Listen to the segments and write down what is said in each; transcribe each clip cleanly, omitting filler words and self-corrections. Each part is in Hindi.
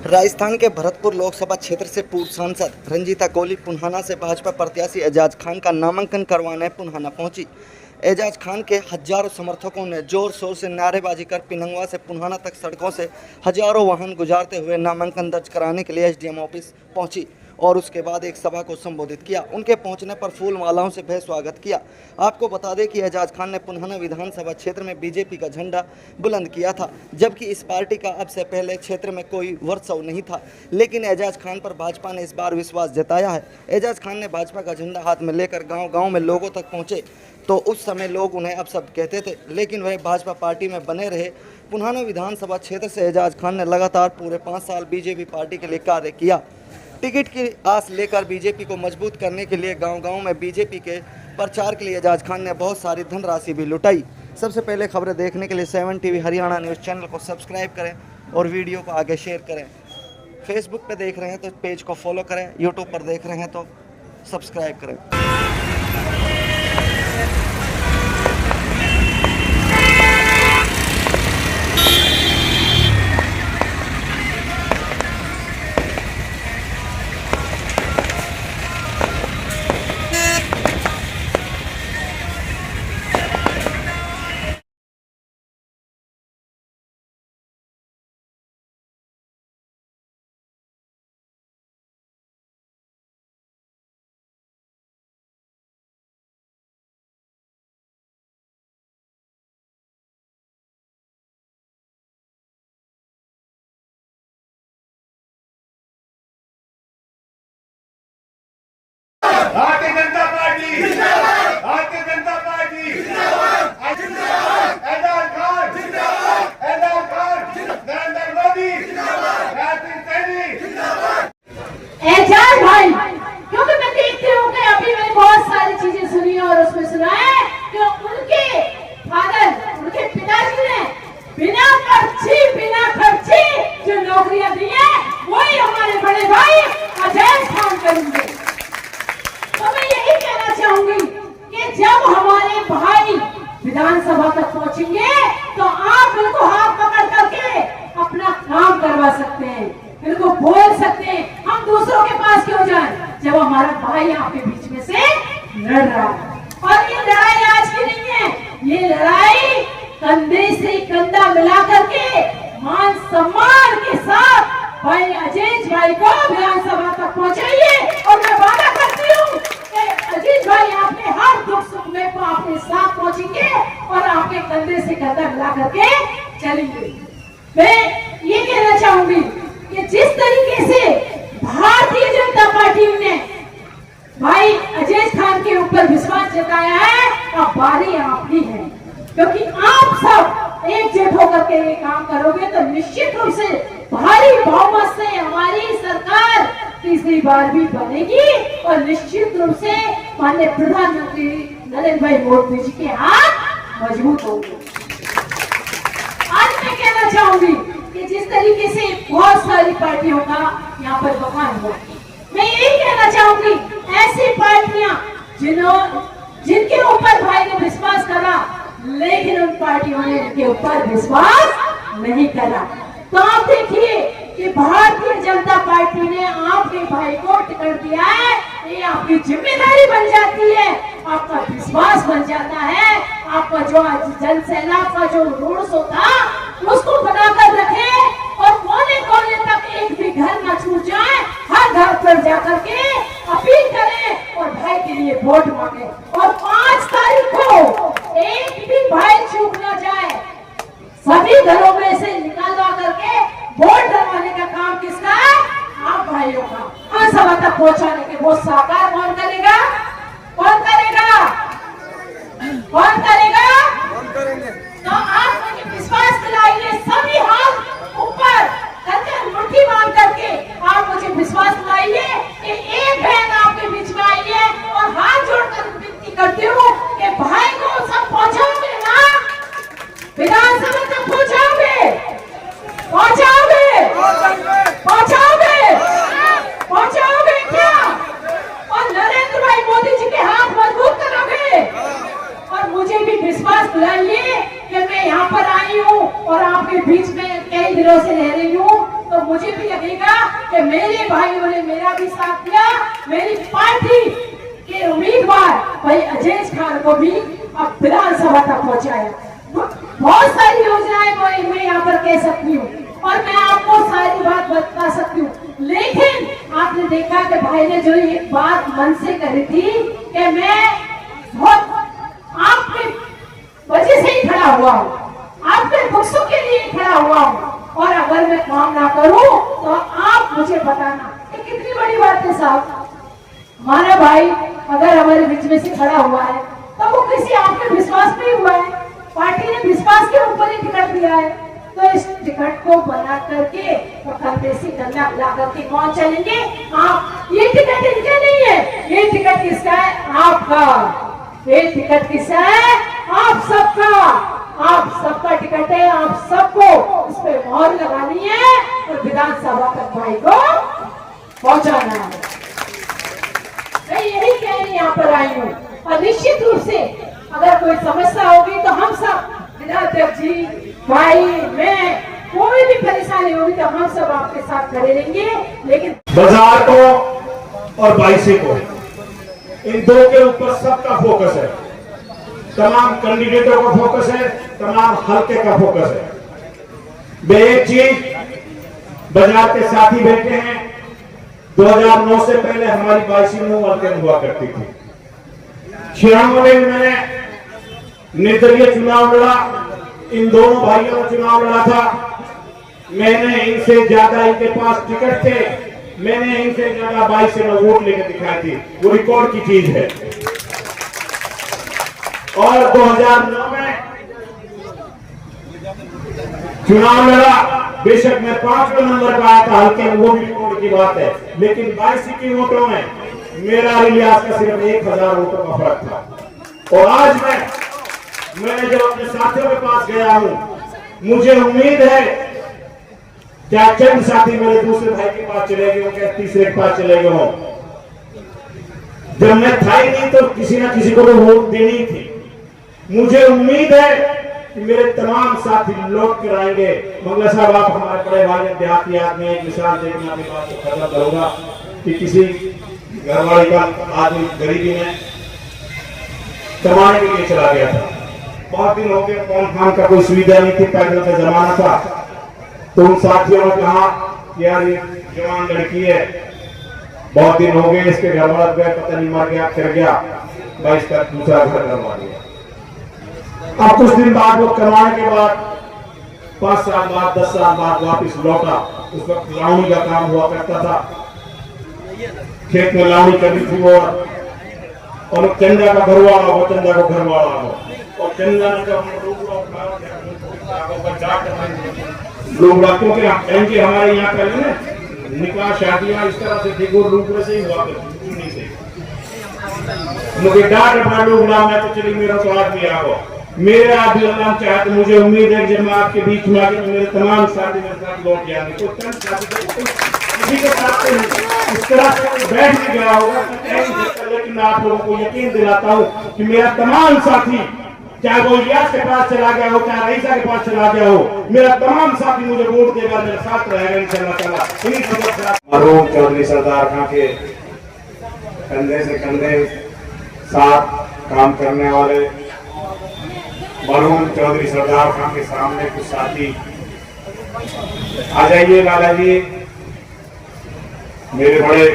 राजस्थान के भरतपुर लोकसभा क्षेत्र से पूर्व सांसद रंजीता कोहली पुन्हाना से भाजपा प्रत्याशी एजाज खान का नामांकन करवाने पुन्हाना पहुंची। एजाज खान के हजारों समर्थकों ने जोर शोर से नारेबाजी कर पिनंगवा से पुन्हाना तक सड़कों से हजारों वाहन गुजारते हुए नामांकन दर्ज कराने के लिए एसडीएम ऑफिस पहुंची और उसके बाद एक सभा को संबोधित किया। उनके पहुंचने पर फूल मालाओं से भव्य स्वागत किया। आपको बता दें कि एजाज खान ने पुन्हाना विधानसभा क्षेत्र में बीजेपी का झंडा बुलंद किया था, जबकि इस पार्टी का अब से पहले क्षेत्र में कोई वर्चस्व नहीं था, लेकिन एजाज खान पर भाजपा ने इस बार विश्वास जताया है। एजाज खान ने भाजपा का झंडा हाथ में लेकर गाँव-गाँव में लोगों तक पहुँचे तो उस समय लोग उन्हें अपशब्द कहते थे, लेकिन वह भाजपा पार्टी में बने रहे। पुन्हाना विधानसभा क्षेत्र से एजाज खान ने लगातार पूरे 5 साल बीजेपी पार्टी के लिए कार्य किया। टिकट की आस लेकर बीजेपी को मजबूत करने के लिए गांव-गांव में बीजेपी के प्रचार के लिए एजाज खान ने बहुत सारी धनराशि भी लुटाई। सबसे पहले खबरें देखने के लिए 7 टीवी हरियाणा न्यूज़ चैनल को सब्सक्राइब करें और वीडियो को आगे शेयर करें। फेसबुक पे देख रहे हैं तो पेज को फॉलो करें, यूट्यूब पर देख रहे हैं तो सब्सक्राइब करें। भारतीय जनता पार्टी जिंदाबाद, भारतीय जनता पार्टी जिंदाबाद, जिंदाबाद, एजाज खान जिंदाबाद, एजाज खान, नरेंद्र मोदी जिंदाबाद, राष्ट्रीय सैनिक जिंदाबाद। एजाज भाई, क्योंकि मैं देखती हूँ कि अभी मैंने बहुत सारी चीजें सुनी और उसमें सुना है कि उनके फादर, उनके पिताजी ने बिना खर्चे जो नौकरियां दी है वही हमारे बड़े भाई एजाज खान करेंगे। तो मैं यही कहना चाहूंगी कि जब हमारे भाई विधानसभा तक पहुंचेंगे तो आप उनको हाथ पकड़ करके अपना काम करवा सकते हैं, इनको बोल सकते हैं। हम दूसरों के पास क्यों जाएं जब हमारा भाई आपके बीच में से लड़ रहा है। और ये लड़ाई आज की नहीं है, ये लड़ाई कंधे से कंधा मिला करके मान सम्मान के साथ भाई अजीज भाई को विधानसभा तक पहुंचाइए। और मैं वादा करती हूँ कि अजीज भाई आपके हर दुख सुख में आपके साथ पहुंचेंगे और आपके कंधे से कंधा मिला करके चलेंगे। मैं ये कहना चाहूंगी कि जिस तरीके से भारतीय जनता पार्टी ने भाई अजीज खान के ऊपर विश्वास जताया है, अब बारी आपकी है, क्योंकि आप सब एकजुट होकर के ये काम करोगे तो निश्चित रूप से भारी बहुमत से हमारी सरकार तीसरी बार भी बनेगी और निश्चित रूप से माननीय प्रधानमंत्री नरेंद्र भाई मोदी जी के हाथ मजबूत होंगे। आज मैं कहना चाहूंगी कि जिस तरीके से बहुत सारी पार्टियों का यहाँ पर बखान हुआ, मैं यही कहना चाहूंगी ऐसी पार्टियां जिनके ऊपर भाई ने विश्वास करा लेकिन उन पार्टियों ने इनके ऊपर विश्वास नहीं करा। तो आप देखिए कि भारतीय जनता पार्टी ने आपके भाई को टिकट दिया है, ये आपकी जिम्मेदारी बन जाती है, आपका विश्वास बन जाता है। आपका जो जनसेना का जो रूढ़ था उसको बनाकर रखे और कोने कोने तक एक भी घर न छूट जाए, हर घर पर जाकर के अपील करें और भाई के लिए वोट मांगे। और 5 तारीख को एक भी भाई चूक न जाए, सभी घरों में से निकालवा करके वोट डलवाने का काम किसका है? आप भाइयों का। हाँ, सभा तक पहुंचाने के वो साकार कौन करेगा? कौन करेगा? कौन करेगा? तो आप मुझे विश्वास दिलाइए, सभी हाथ ऊपर करके मुट्ठी बांध करके आप मुझे विश्वास दिलाइए कि एक बहन आपके बीच में आई है और हाथ जोड़कर विनती करती हूँ कि भाई को सब पहुंचाओगे ना, विधानसभा तक पहुंचाओगे, पहुंचाओगे, पहुंचाओगे, पहुंचाओगे क्या? और नरेंद्र भाई मोदी जी के हाथ मजबूत करोगे। और मुझे भी लगेगा कि मेरे भाइयों ने मेरा भी साथ दिया, मेरी पार्टी के उम्मीदवार भाई अजय खान को भी अब विधानसभा तक पहुंचाया। बहुत सारी योजनाएं मैं यहाँ पर कह सकती हूँ और मैं आपको सारी बात बता सकती हूँ, लेकिन आपने देखा कि भाई ने जो एक बात मन से करी थी कि मैं बहुत आपके वजह से ही खड़ा हुआ हूँ, आपके बख्शों के लिए खड़ा हुआ हूँ, और अगर मैं काम ना करूँ तो आप मुझे बताना। ये कितनी बड़ी बात है साहब। हमारा भाई अगर हमारे बीच में से खड़ा हुआ है तो वो किसी आपके विश्वास में हुआ है, पार्टी ने विश्वास के ऊपर ही टिकट दिया है, तो इस टिकट को बना करके तो कंधे गन्ना ला करके कौन चलेंगे? आप। ये टिकट इनके नहीं है, ये टिकट किसका है? आपका। ये टिकट किसका है? आप सबका। आप सबका टिकट है, आप सबको इस पे मोहर लगानी है और विधानसभा तक भाई को पहुंचाना है। मैं यही कहने यहाँ पर आई हूँ, और निश्चित रूप से अगर कोई समस्या होगी तो हम सब, विधायक जी, भाई, मैं, कोई भी परेशानी होगी तो हम सब आपके साथ खड़े रहेंगे। लेकिन बाजार को और बाईसी को, इन दो के ऊपर सबका फोकस है, तमाम कैंडिडेटों का फोकस है, तमाम हल्के का फोकस है। वे एक चीज बाजार के साथी बैठे हैं, 2009 से पहले हमारी 22 हल्के हुआ करती थी। 96 में मैंने निर्दलीय चुनाव लड़ा, इन दोनों भाइयों ने चुनाव लड़ा था। मैंने इनसे ज्यादा, इनके पास टिकट थे, मैंने इनसे ज्यादा 22 में वोट लेकर दिखाई थी, वो रिकॉर्ड की चीज है। और 2009 में चुनाव लड़ा, बेशक मैं 5वें नंबर पर आया था हल्के में, वो भी रिकॉर्ड की बात है, लेकिन 22 की वोटों में मेरा रियाज का सिर्फ 1000 वोटों का फर्क था। और आज मैंने जब अपने साथियों के पास गया हूं, मुझे उम्मीद है क्या चंद साथी मेरे दूसरे भाई के पास चले गए हो, क्या तीसरे के पास चले गए हो। जब मैं था ही नहीं तो किसी ना किसी को तो वोट देनी थी। मुझे उम्मीद है कि मेरे तमाम साथी लौट कर आएंगे। मंगला साहब, आप हमारे बड़े भाई देहाती आदमी, एक मिसाल देखने आपकी बात को खत्म करूंगा कि किसी घरवाली का आदमी गरीबी में कमाने के लिए चला गया था, बहुत दिन हो गए, कौन खान का कोई सुविधा नहीं थी, पैदल का जमाना था, तो उन साथियों ने कहा कि यार ये जवान लड़की है, बहुत दिन हो गए, इसके घर वाला गए, पता नहीं मर गया, फिर गया, 22 का दूसरा घर करवा दिया। अब कुछ दिन बाद वो करवाने के बाद 5 साल बाद, 10 साल बाद वापिस लौटा। उस वक्त लावणी का काम हुआ करता था, खेत में लावणी करनी थी वो, और चंदा का घर वाला हो, चंदा को घर वाला हो, और चंदा ने जब क्योंकि हमारे यहाँ पहले ना निकाह शादियां इस तरह से थी, वो रूप से ही हुआ करती थी। मुझे डांट अपना लोग नाम है तो चलिए मेरा तो आदमी आ गया, मेरे आदमी अल्लाह चाहे तो मुझे उम्मीद है जब मैं आपके बीच में आके तो मेरे तमाम साथी मेरे साथ लौट जाएंगे। तो चंद साथी किसी के साथ इस तरह से बैठ नहीं गया होगा, लेकिन मैं आप लोगों को यकीन दिलाता हूँ कि मेरा तमाम साथी, चाहे वो इलियास के पास चला गया हो, चाहे रईसा के पास चला गया हो, मेरा तमाम साथी मुझे वोट देगा, मेरे साथ रहेगा इंशाअल्लाह ताला। इन्हीं सबक से मरहूम चौधरी सरदार खां के कंधे से कंधे साथ काम करने वाले मरहूम चौधरी सरदार खां के सामने कुछ साथी आ जाइए। लाला जी, मेरे बड़े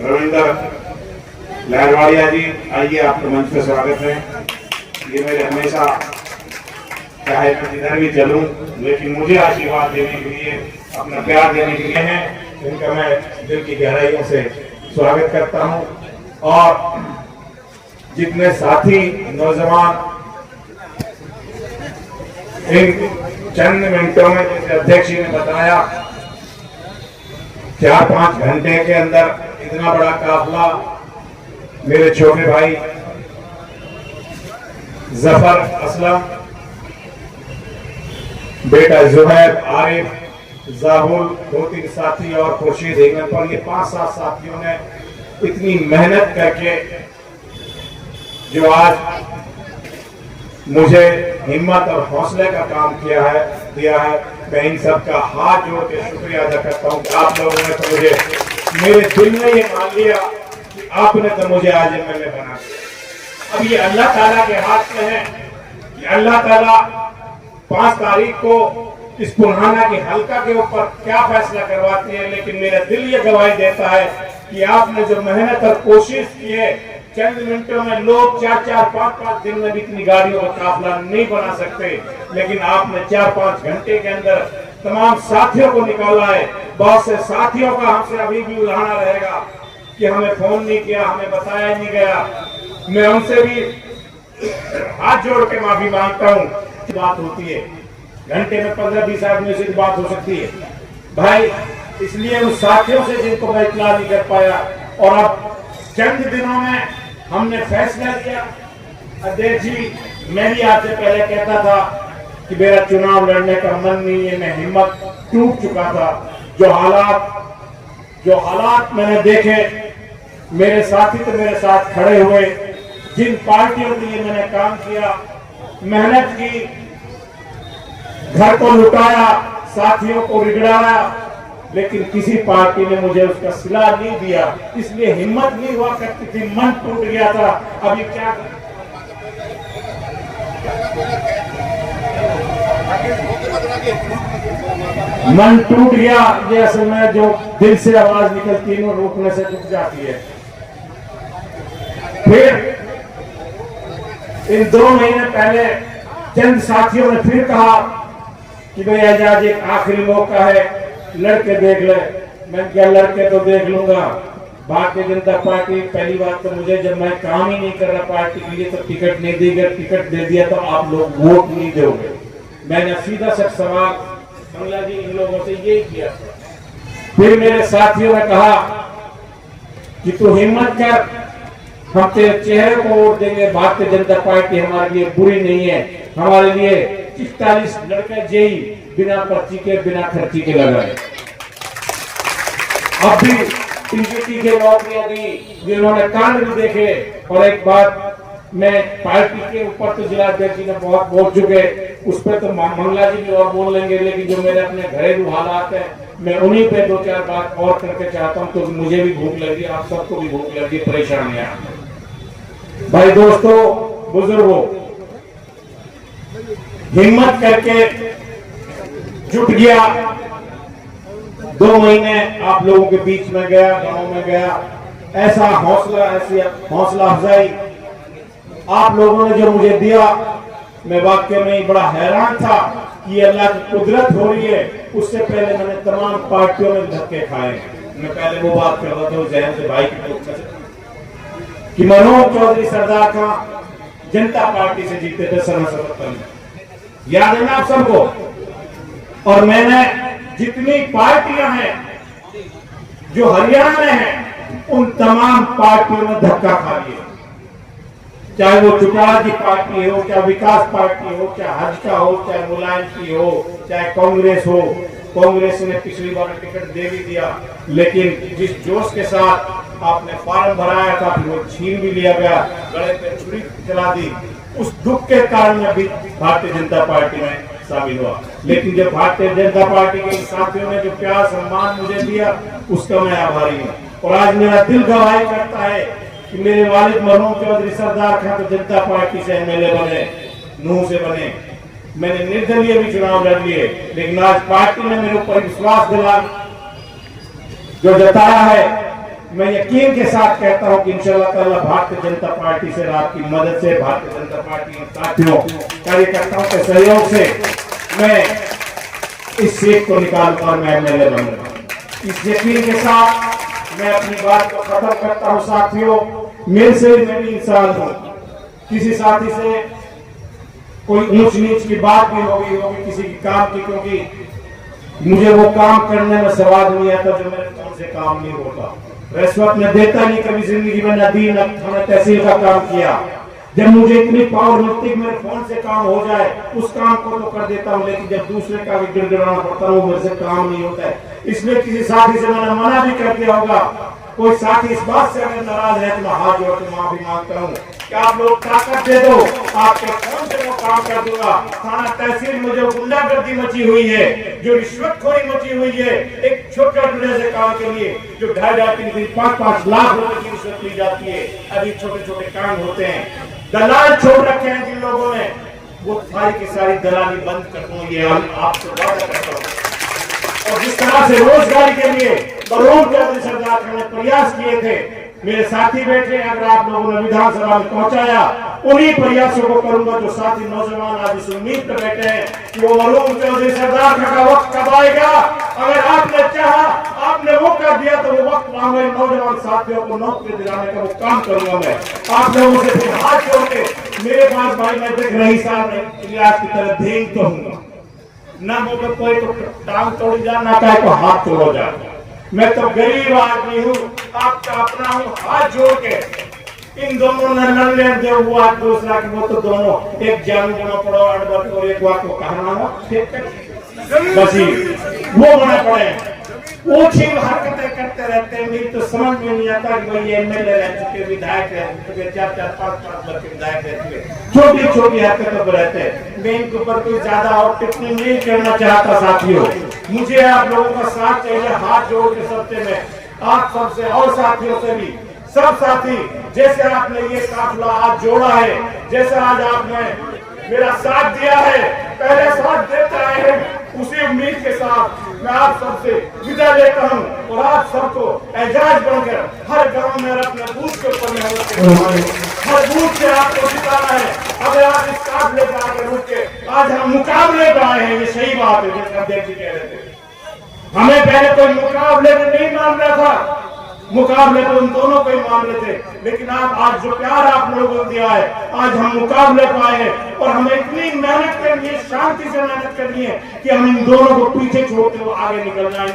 रविंदर लहरवाड़िया जी, आइए, आपके मंच पे स्वागत है। ये मेरे हमेशा, चाहे मैं जिधर भी चलूं, लेकिन मुझे आशीर्वाद देने के लिए, अपना प्यार देने के लिए हैं, इनका मैं दिल की गहराइयों से स्वागत करता हूं। और जितने साथी नौजवान इन चंद मिनटों में, जैसे अध्यक्ष जी ने बताया, 4-5 घंटे के अंदर इतना बड़ा काफिला, मेरे छोटे भाई जफर असलम, बेटा जुहैब, आरिफ, जाहुल, 2-3 साथी और खुर्शीद हेगन पर, ये 5-7 साथियों ने इतनी मेहनत करके जो आज मुझे हिम्मत और हौसले का काम दिया है, मैं इन सब का हाथ जोड़ के शुक्रिया अदा करता हूँ कि आप लोगों ने तो मुझे मेरे दिल में ये मान लिया कि आपने तो मुझे आज एमएलए बना दिया। अब ये अल्लाह ताला के हाथ में है कि अल्लाह ताला 5 तारीख को इस पुन्हाना के हल्का के ऊपर क्या फैसला करवाती है, लेकिन मेरा दिल ये गवाही देता है कि आपने जो मेहनत और कोशिश की है, चंद मिनटों में लोग 4-4, 5-5 दिन में भी इतनी गाड़ियों का काफिला नहीं बना सकते, लेकिन आपने 4-5 घंटे के अंदर तमाम साथियों को निकाला है। बहुत से साथियों का हमसे अभी भी उदाहरण रहेगा कि हमें फोन नहीं किया, हमें बताया नहीं गया। मैं उनसे भी हाथ जोड़ के माफी मांगता हूँ। बात होती है घंटे में 15-20 आदमियों से बात हो सकती है भाई, इसलिए उन साथियों से जिनको मैं इतला नहीं कर पाया, और अब चंद दिनों में हमने फैसला किया। अध्यक्ष जी, मैं भी आपसे पहले कहता था कि मेरा चुनाव लड़ने का मन नहीं है, मैं हिम्मत टूट चुका था। जो हालात मैंने देखे, मेरे साथी तो मेरे साथ खड़े हुए, जिन पार्टियों के लिए मैंने काम किया, मेहनत की, घर को लुटाया, साथियों को रिगड़ाया, लेकिन किसी पार्टी ने मुझे उसका सिला नहीं दिया, इसलिए हिम्मत नहीं हुआ करती थी, मन टूट गया था। अभी क्या मन टूट गया, ये असल में जो दिल से आवाज निकलती है रोकने से रुक जाती है। फिर इन 2 महीने पहले चंद साथियों ने फिर कहा कि भाई आजाद एक आखिरी मौका है, लड़के देख ले। मैं क्या लड़के तो देख लूंगा, भारतीय जनता पार्टी, पहली बात तो मुझे जब मैं काम ही नहीं कर रहा पार्टी के लिए तो टिकट नहीं देगा, टिकट दे दिया तो आप लोग वोट नहीं दोगे। मैंने सीधा सा सवाल मंगला जी इन लोगों से यही किया। फिर मेरे साथियों ने कहा कि तू हिम्मत कर, हम तेरे चेहरे को वोट देंगे, भारतीय जनता पार्टी हमारे लिए बुरी नहीं है, हमारे लिए 41 लड़के जेई बिना पर्ची के, बिना खर्ची के लगाए। अब भी टीजीटी के नौकरियां दी जिन्होंने कांड भी देखे। और एक बात, मैं पार्टी के ऊपर तो जिला अध्यक्ष जी ने बहुत बोल चुके, उस पर तो मंगला जी भी और बोल लेंगे, लेकिन जो मेरे अपने घरेलू हालात है मैं उन्हीं पे 2-4 बात और करके चाहता हूँ, तो मुझे भी भूख लगी, आप सबको भी भूख लगी, परेशानियां। भाई दोस्तों, बुजुर्गों, हिम्मत करके जुट गया, 2 महीने आप लोगों के बीच में गया, गांव में गया, ऐसा हौसला, ऐसी हौसला अफजाई आप लोगों ने जो मुझे दिया, मैं वाकई में बड़ा हैरान था कि अल्लाह की कुदरत हो रही है। उससे पहले मैंने तमाम पार्टियों में धक्के खाए। मैं पहले वो बात कर रहा था जैन से भाई कि मनोज चौधरी सरदार खां जनता पार्टी से जीते थे सन 77 में, याद है ना आप सबको। और मैंने जितनी पार्टियां हैं जो हरियाणा में हैं, उन तमाम पार्टियों में धक्का खा लिया, चाहे वो चुटाला की पार्टी हो, चाहे विकास पार्टी हो, चाहे हजका हो, चाहे मुलायम की हो, चाहे कांग्रेस हो। कांग्रेस ने पिछली बार टिकट दे भी दिया, लेकिन जिस जोश के साथ आपने फॉर्म भराया था फिर वो छीन भी लिया गया, गले पे छुरी चला दी। उस दुख के कारण मैं भी भारतीय जनता पार्टी में शामिल हुआ। लेकिन जब भारतीय जनता पार्टी के साथियों ने जो प्यार सम्मान मुझे दिया, उसका मैं आभारी हूँ। और आज मेरा दिल गवाही करता है कि मेरे वालिद मरहूम चौधरी सरदार खां तो जनता पार्टी से एमएलए बने, नूह से बने। मैंने निर्दलीय भी चुनाव लड़ लिए, लेकिन आज पार्टी ने मेरे ऊपर विश्वास दिला जो जताया है। मैं यकीन के साथ कहता हूं कि इंशाअल्लाह ताला भारतीय जनता पार्टी से, आपकी मदद से, भारतीय जनता पार्टी के साथियों, कार्यकर्ताओं के सहयोग से मैं इस सीट को निकालकर मैं एमएलए बनूंगा। इस यकीन के साथ मैं अपनी बात को खत्म करता हूं। साथियों, मेरे से मैं भी इंसान हूं, किसी साथी से कोई ऊंच नीच की बात भी होगी किसी की काम की, क्योंकि मुझे वो काम करने में स्वाद नहीं आता जो मेरे फोन से काम नहीं होता। रिश्वत में देता नहीं कभी जिंदगी में, न दी न थाना तहसील का काम किया। जब मुझे इतनी पावर मिलती है मेरे फोन से काम हो जाए, उस काम को तो कर देता हूँ, लेकिन जब दूसरे का भी गिड़गिड़ाना पड़ता है वो मेरे से काम नहीं होता है। इसलिए किसी साथी से मैंने मना भी कर दिया होगा। कोई साथी इस बात से अगर नाराज है तो मैं हाथ जोड़ के माफी मांगता हूँ। कि आप लोग ताकत दे दो, आपके फोन से मैं काम कर दूंगा। थाना तहसील में जो गुंडागर्दी मची हुई है, जो रिश्वतखोरी मची हुई है, एक छोटे से काम के लिए जो 2.5 5 लाख रुपए की रिश्वत ली जाती है, अभी छोटे छोटे काम होते हैं। दलाल छोड़ रखे हैं जिन लोगों ने, वो सारी की सारी दलाली बंद कर दूं, ये आपसे वादा करता हूँ। और जिस तरह से रोजगारी के लिए बलराम चौधरी सरदार ने प्रयास किए थे, मेरे साथी बैठे, अगर आप लोगों ने विधानसभा में पहुंचाया, उन्हीं प्रयासों को करूंगा जो साथी नौजवान आज इस उम्मीद पर बैठे हैं कि वो बलराम चौधरी सरदार का वक्त कब आएगा। अगर आपने चाहा, आपने मौका दिया, तो वो वक्त हमारे नौजवान साथियों को नौकरी दिलाने का वो काम करूंगा मैं। आप लोगों से फिर हाथ जोड़ के मेरे पास भाई मैं देख रही साहब इलियास की तरह भेज तो हूँ ना, मुझे कोई तो टांग तोड़ी जा, ना कहे तो हाथ तोड़ो जा। मैं तो गरीब आदमी हूँ, आपका अपना हूँ, हाथ जोड़ के इन दोनों ने लड़ दे हुआ दूसरा कि वो तो दोनों एक जान बना पड़ो अड़बड़ और एक बात को कहना हो बसी वो बना पड़े, ऊंची हरकतें करते रहते हैं। मेरी तो समझ में नहीं आता कि भाई एमएलए रह चुके, विधायक रह चुके, 4 5 वर्ष के विधायक रह चुके, छोटी छोटी हरकतों पर रहते हैं। मैं इनके ऊपर कोई ज्यादा और टिप्पणी नहीं करना चाहता साथियों। मुझे आप लोगों का साथ चाहिए, हाथ जोड़ के सबसे मैं आप सबसे और साथियों से भी, सब साथी जैसे आपने ये काफिला आज जोड़ा है, जैसे आज आपने मेरा साथ दिया है, पहले साथ देता है, उसी उम्मीद के साथ मैं आप सबसे विदा लेता हूँ। और आप सबको एजाज बनकर हर गांव में अपने बूथ के ऊपर मेहनत करनी है, हर बूथ से आपको जिताना है। अगर आप इस काफिले पर आगे रुक के आज हम मुकाबले पर आए हैं, ये सही बात है। जैसे अध्यक्ष जी कह रहे थे, हमें पहले कोई मुकाबले में नहीं मान रहा था, मुकाबले तो उन दोनों को ही मान रहे थे, लेकिन आज जो प्यार आप लोगों को दिया है, आज हम मुकाबले पाए हैं। और हमें इतनी मेहनत करनी है, शांति से मेहनत करनी है कि हम इन दोनों को पीछे छोड़ते हुए आगे निकलना है।